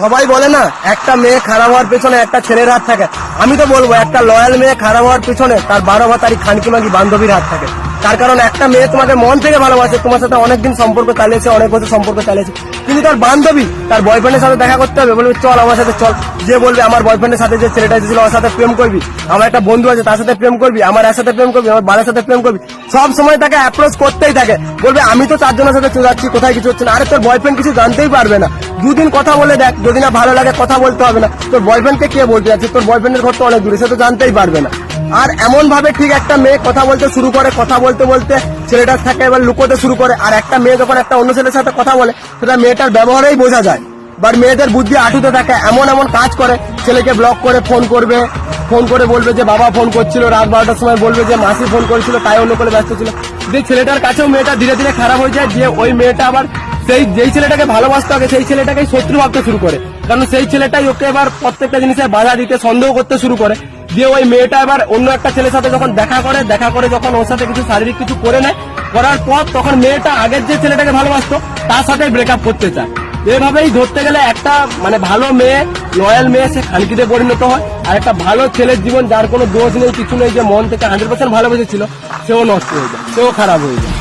সবাই বলে না একটা মেয়ে খারাপ হওয়ার পেছনে একটা ছেলের হাত থাকে, আমি তো বলবো একটা লয়াল মেয়ে খারাপ হওয়ার পেছনে তার 12 ভাতারি খানকি মাগি বান্ধবীর হাত থাকে। তার কারণ একটা মেয়ে তোমাকে মন থেকে ভালোবাসে, তোমার সাথে অনেকদিন সম্পর্ক চালিয়েছে, অনেক বছর সম্পর্ক চালিয়েছে, কিন্তু তার বান্ধবী তার বয়ফ্রেন্ডের সাথে দেখা করতে হবে, বলবে চল আমার সাথে চল। যে বলবে আমার বয়ফ্রেন্ডের সাথে যে ছেলেটা ছিল ওর সাথে প্রেম করবি, আমার একটা বন্ধু আছে তার সাথে প্রেম করবি, আমার এর সাথে প্রেম করবি, আমার বাবার সাথে প্রেম করবি, সব সময় তাকে অ্যাপ্রোচ করতেই থাকে। বলবে আমি তো 4 জনের সাথে চলাচ্ছি, কোথায় কিছু হচ্ছে না। আরে তোর বয়ফ্রেন্ড কিছু জানতেই পারবে না, 2 দিন কথা বলে দেখ, যদি না ভালো লাগে কথা বলতে হবে না। তোর বয়ফ্রেন্ডকে কে বলতে যাচ্ছে, তোর বয়ফ্রেন্ডের ঘর তো অনেক দূরে, সে তো জানতেই পারবে না। আর এমন ভাবে ঠিক একটা মেয়ে কথা বলতে শুরু করে, কথা বলতে বলতে ছেলেটার থাকে এবার লুকোতে শুরু করে। আর একটা মেয়ে যখন একটা অন্য ছেলের সাথে কথা বলে সেটা মেয়েটার ব্যবহারেই বোঝা যায়। বাট মেয়েদের বুদ্ধি আটুতে থাকে, এমন এমন কাজ করে, ছেলেকে ব্লক করে ফোন করবে, ফোন করে বলবে যে বাবা ফোন করছিল, রাত 12টার সময় বলবে যে মাসি ফোন করেছিল, তাই অন্য করে ব্যস্ত ছিল। যে ছেলেটার কাছেও মেয়েটা ধীরে ধীরে খারাপ হয়ে যায়, দিয়ে ওই মেয়েটা আবার যেই ছেলেটাকে ভালোবাসতে হবে সেই ছেলেটাকেই শত্রু ভাবতে শুরু করে, কারণ সেই ছেলেটাই ওকে এবার প্রত্যেকটা জিনিসে বাধা দিতে সন্দেহ করতে শুরু করে। দিয়ে ওই মেয়েটা এবার অন্য একটা ছেলের সাথে যখন দেখা করে যখন ওর সাথে কিছু শারীরিক কিছু করে নেয়, করার পর তখন মেয়েটা আগের যে ছেলেটাকে ভালোবাসতো তার সাথে ব্রেকআপ করতে চায়। এভাবেই ধরতে গেলে একটা মানে ভালো মেয়ে, লয়াল মেয়ে, সে খানকিতে পরিণত হয়। আর একটা ভালো ছেলের জীবন যার কোনো দোষ নেই কিছু নেই, যে মন থেকে 100% ভালোবেসেছিল, সেও নষ্ট হয়ে যায়, সেও খারাপ হয়ে যায়।